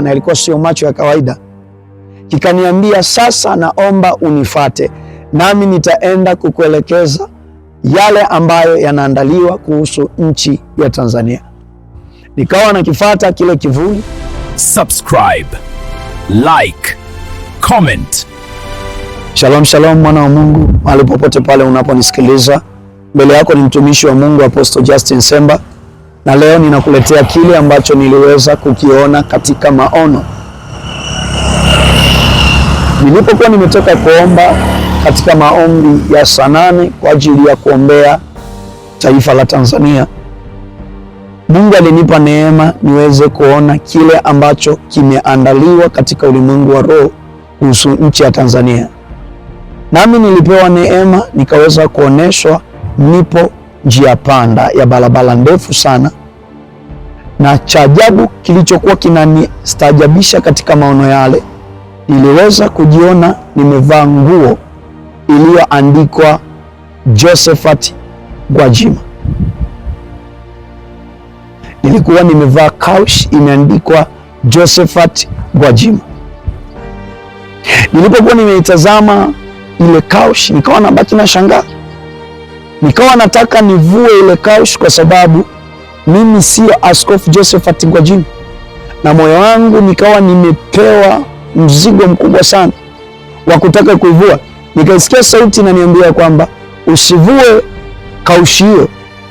na ilikuwa sio macho ya kawaida, kikaniambia, sasa naomba unifate, nami nitaenda kukuelekeza yale ambayo yanaandaliwa kuhusu nchi ya Tanzania. Nikawa nakifata kile kivuli. Subscribe, like, comment. Shalom shalom, mwana wa Mungu, mahali popote pale unaponisikiliza. Mbele yako ni mtumishi wa Mungu Apostle Justin Semba, na leo ninakuletea kile ambacho niliweza kukiona katika maono. Nilipokuwa nimetoka kuomba katika maombi ya saa 8 kwa ajili ya kuombea taifa la Tanzania, Mungu alinipa neema niweze kuona kile ambacho kimeandaliwa katika ulimwengu wa roho kuhusu nchi ya Tanzania. Nami nilipewa neema nikaweza kuoneshwa nipo njia panda ya barabara ndefu sana, na cha ajabu kilichokuwa kinanistaajabisha katika maono yale, niliweza kujiona nimevaa nguo iliyoandikwa Josephat Gwajima. Nilikuwa nimevaa kaush imeandikwa Josephat Gwajima. Nilipokuwa nimeitazama ile kaush, nikawa nabaki na shangaa. Nikawa nataka nivue ile kaush kwa sababu mimi sio Askofu Josephat Gwajima, na moyo wangu nikawa nimepewa mzigo mkubwa sana wa kutaka kuivua. Nikaisikia sauti inaniambia kwamba usivue kaushi hiyo,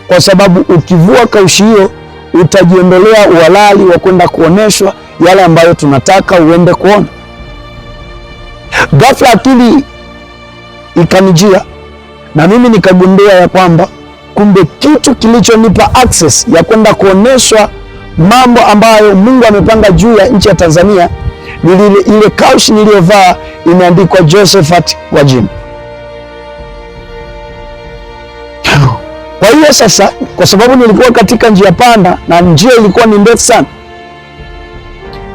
kwa sababu ukivua kaushi hiyo utajiondolea uhalali wa kwenda kuoneshwa yale ambayo tunataka uende kuona. Ghafla akili ikanijia, na mimi nikagundua ya kwamba kumbe kitu kilichonipa access ya kwenda kuoneshwa mambo ambayo Mungu amepanga juu ya nchi ya Tanzania ni ile kaushi niliyovaa imeandikwa Josephat Gwajima. Kwa hiyo sasa, kwa sababu nilikuwa katika njia panda na njia ilikuwa ni ndefu sana,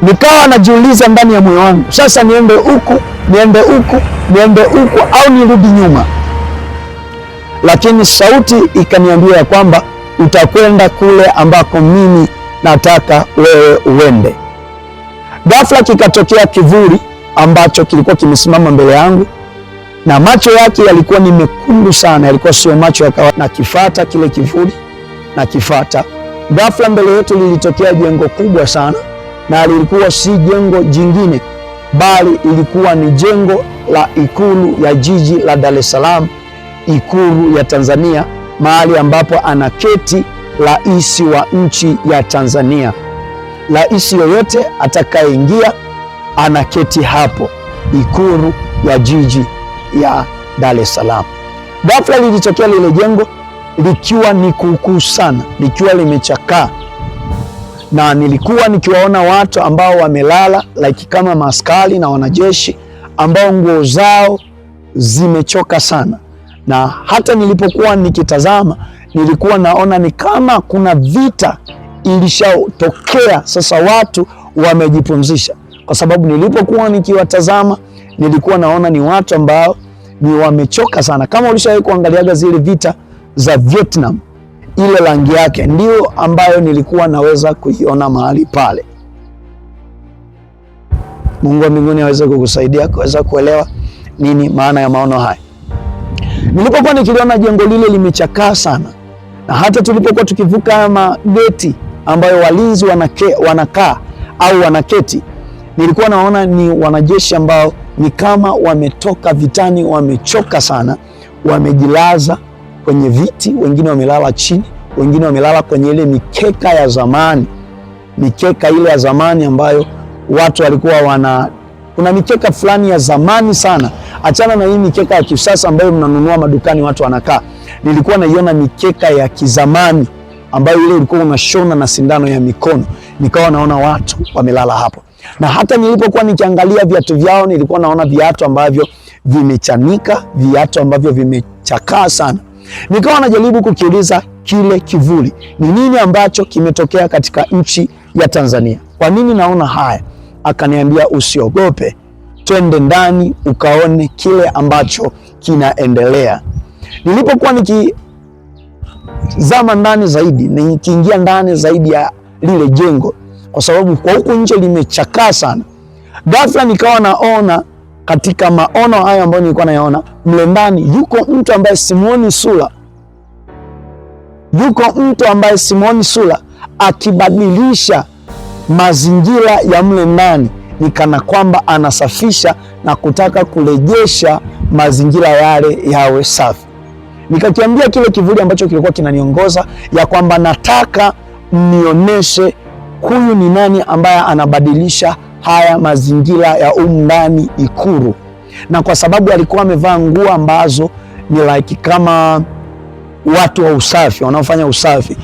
nikawa najiuliza ndani ya moyo wangu, sasa niende huku, niende huku, niende huku au nirudi nyuma? Lakini sauti ikaniambia ya kwamba utakwenda kule ambako mimi nataka wewe uende. Ghafla kikatokea kivuli ambacho kilikuwa kimesimama mbele yangu, na macho yake yalikuwa ni mekundu sana, yalikuwa sio macho ya kawaida. Na kifata kile kivuli, na kifata, ghafla mbele yetu lilitokea jengo kubwa sana, na lilikuwa si jengo jingine, bali ilikuwa ni jengo la ikulu ya jiji la Dar es Salaam, ikulu ya Tanzania, mahali ambapo anaketi rais wa nchi ya Tanzania. Rais yoyote atakayeingia anaketi hapo, ikulu ya jiji ya Dar es Salaam. Ghafla lilitokea lile jengo likiwa ni kuukuu sana, likiwa limechakaa, na nilikuwa nikiwaona watu ambao wamelala like kama maaskari na wanajeshi ambao nguo zao zimechoka sana. Na hata nilipokuwa nikitazama, nilikuwa naona ni kama kuna vita ilishatokea, sasa watu wamejipumzisha, kwa sababu nilipokuwa nikiwatazama nilikuwa naona ni watu ambao ni wamechoka sana. Kama ulishawahi kuangaliaga zile vita za Vietnam, ile rangi yake ndio ambayo nilikuwa naweza kuiona mahali pale. Mungu wa mbinguni aweze kukusaidia kuweza kuelewa nini maana ya maono haya. Nilipokuwa nikiliona jengo lile limechakaa sana, na hata tulipokuwa tukivuka mageti ambayo walinzi wanakaa au wanaketi, nilikuwa naona ni wanajeshi ambao ni kama wametoka vitani, wamechoka sana, wamejilaza kwenye viti, wengine wamelala chini, wengine wamelala kwenye ile mikeka ya zamani, mikeka ile ya zamani ambayo watu walikuwa kuna mikeka fulani ya zamani sana, achana na hii mikeka ya kisasa ambayo mnanunua madukani watu wanakaa. Nilikuwa naiona mikeka ya kizamani ambayo ile ilikuwa unashona na sindano ya mikono. Nikawa naona watu wamelala hapo, na hata nilipokuwa nikiangalia viatu vyao nilikuwa naona viatu ambavyo vimechanika, viatu ambavyo vimechakaa sana. Nikawa najaribu kukiuliza kile kivuli ni nini ambacho kimetokea katika nchi ya Tanzania, kwa nini naona haya? Akaniambia usiogope, twende ndani ukaone kile ambacho kinaendelea. Nilipokuwa nikizama ndani zaidi, nikiingia ndani zaidi ya lile jengo, kwa sababu kwa huku nje limechakaa sana. Ghafla nikawa naona katika maono haya ambayo nilikuwa nayaona, mle ndani yuko mtu ambaye simuoni sura, akibadilisha mazingira ya mle ndani, ni kana kwamba anasafisha na kutaka kurejesha mazingira yale yawe safi. Nikakiambia kile kivuli ambacho kilikuwa kinaniongoza ya kwamba nataka mnionyeshe huyu ni nani ambaye anabadilisha haya mazingira ya ndani Ikulu. Na kwa sababu alikuwa amevaa nguo ambazo ni like kama watu wa usafi wanaofanya usafi,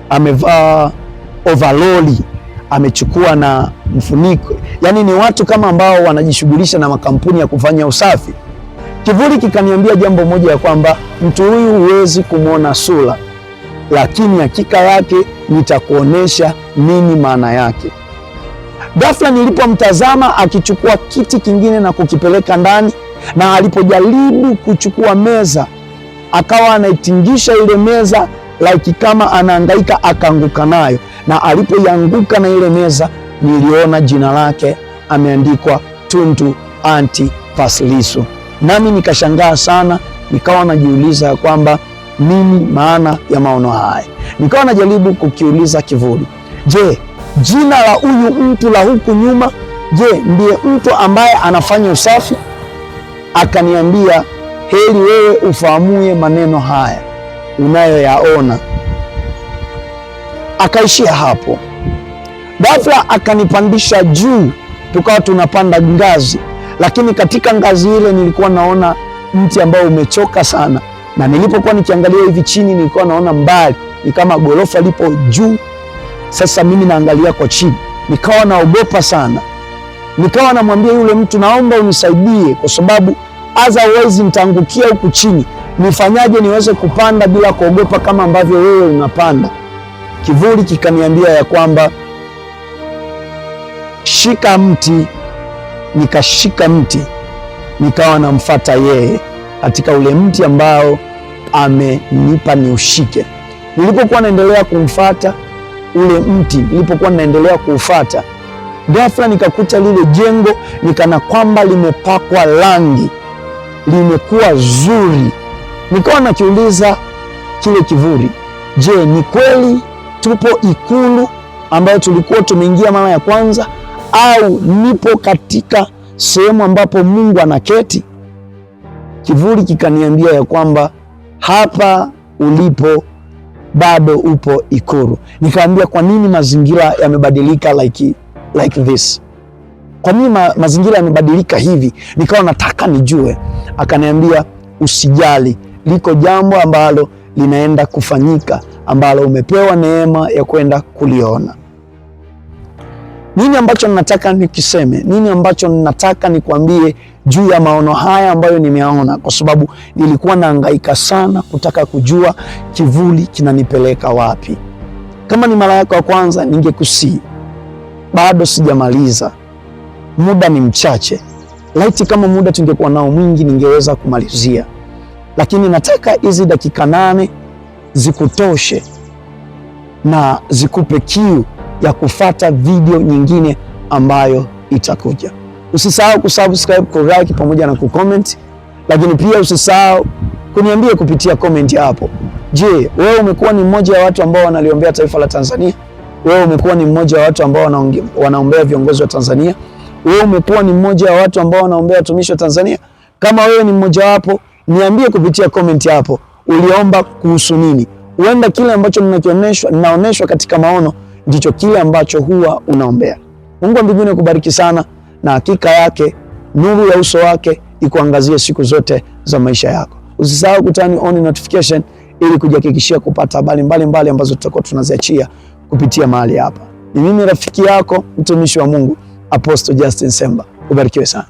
amevaa overall, amechukua na mfuniko, yani ni watu kama ambao wanajishughulisha na makampuni ya kufanya usafi. Kivuli kikaniambia jambo moja, ya kwamba mtu huyu huwezi kumwona sura, lakini hakika yake nitakuonesha nini maana yake. Ghafla nilipomtazama akichukua kiti kingine na kukipeleka ndani, na alipojaribu kuchukua meza akawa anaitingisha ile meza like kama anahangaika, akaanguka nayo, na alipoianguka na ile meza niliona jina lake ameandikwa Tundu Antipas Lissu. Nami nikashangaa sana, nikawa najiuliza ya kwamba nini maana ya maono haya. Nikawa najaribu kukiuliza kivuli, je, jina la huyu mtu la huku nyuma, je, ndiye mtu ambaye anafanya usafi? Akaniambia, heri wewe ufahamuye maneno haya unayoyaona. Akaishia hapo. Ghafla akanipandisha juu, tukawa tunapanda ngazi, lakini katika ngazi ile nilikuwa naona mti ambao umechoka sana, na nilipokuwa nikiangalia hivi chini nilikuwa naona mbali ni kama gorofa lipo juu. Sasa mimi naangalia kwa chini, nikawa naogopa sana. Nikawa namwambia yule mtu, naomba unisaidie kwa sababu otherwise nitaangukia huku chini. Nifanyaje niweze kupanda bila kuogopa kama ambavyo wewe unapanda? Kivuli kikaniambia ya kwamba shika mti. Nikashika mti, nikawa namfuata yeye katika ule mti ambao amenipa niushike. Nilipokuwa naendelea kumfuata ule mti, nilipokuwa naendelea kuufuata, ghafla nikakuta lile jengo nikana kwamba limepakwa rangi, limekuwa zuri. Nikawa nakiuliza kile kivuli, je, ni kweli tupo Ikulu ambayo tulikuwa tumeingia mara ya kwanza, au nipo katika sehemu ambapo Mungu anaketi? Kivuli kikaniambia ya kwamba hapa ulipo bado upo Ikulu. Nikaambia, kwa nini mazingira yamebadilika like this? Kwa nini mazingira yamebadilika hivi? Nikawa nataka nijue. Akaniambia, usijali, liko jambo ambalo linaenda kufanyika ambalo umepewa neema ya kwenda kuliona. Nini ambacho ninataka nikiseme? Nini ambacho ninataka nikwambie juu ya maono haya ambayo nimeona? Kwa sababu nilikuwa nahangaika sana kutaka kujua kivuli kinanipeleka wapi. Kama ni mara yako ya kwanza, ningekusii, bado sijamaliza, muda ni mchache. Laiti kama muda tungekuwa nao mwingi, ningeweza kumalizia, lakini nataka hizi dakika 8 zikutoshe na zikupe kiu ya kufata video nyingine ambayo itakuja. Usisahau kusubscribe, kulike pamoja na kucomment, lakini pia usisahau kuniambia kupitia comment hapo. Je, wewe umekuwa ni mmoja wa watu ambao wanaliombea taifa la Tanzania? Wewe umekuwa ni mmoja wa watu ambao wanaombea viongozi wa Tanzania? Wewe umekuwa ni mmoja wa watu ambao wanaombea watumishi wa Tanzania? Kama wewe ni mmoja wapo, niambie kupitia comment hapo, uliomba kuhusu nini? Huenda kile ambacho ninaonyeshwa katika maono ndicho kile ambacho huwa unaombea. Mungu wa mbinguni akubariki sana, na hakika yake nuru ya uso wake ikuangazie siku zote za maisha yako. Usisahau kutani on notification ili kujihakikishia kupata habari mbalimbali ambazo tutakuwa tunaziachia kupitia mahali hapa. Ni mimi rafiki yako, mtumishi wa Mungu, Apostle Justin Semba. Ubarikiwe sana.